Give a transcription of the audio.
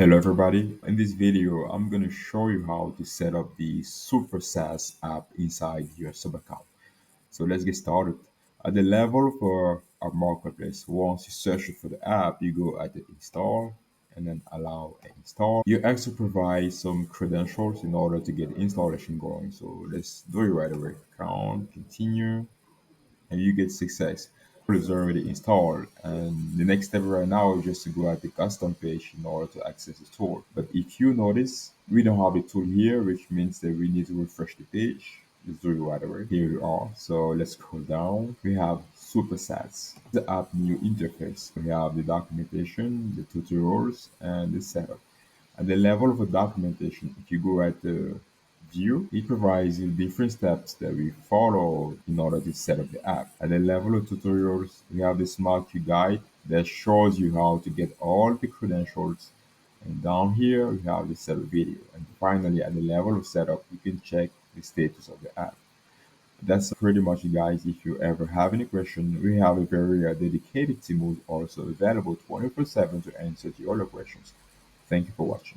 Hello everybody. In this video, I'm going to show you how to set up the SuperSaaS app inside your sub account. So let's get started. At the level for our marketplace, once you search for the app, you go at the install and then allow an install. You actually provide some credentials in order to get installation going. So let's do it right away. Account, continue, and you get success. Is already installed, and the next step right now is just to go at the custom page in order to access the tool. But if you notice, we don't have a tool here, which means that we need to refresh the page. Let's do it right away. Here we are. So let's scroll down. We have SuperSaaS, the app new interface. We have the documentation, the tutorials, and the setup. At the level of the documentation, if you go at the view, it provides you different steps that we follow in order to set up the app. At the level of tutorials, we have the Smart Queue guide that shows you how to get all the credentials. And down here, we have the setup video. And finally, at the level of setup, you can check the status of the app. That's pretty much it, guys. If you ever have any question, we have a very dedicated team who's also available 24/7 to answer to all your questions. Thank you for watching.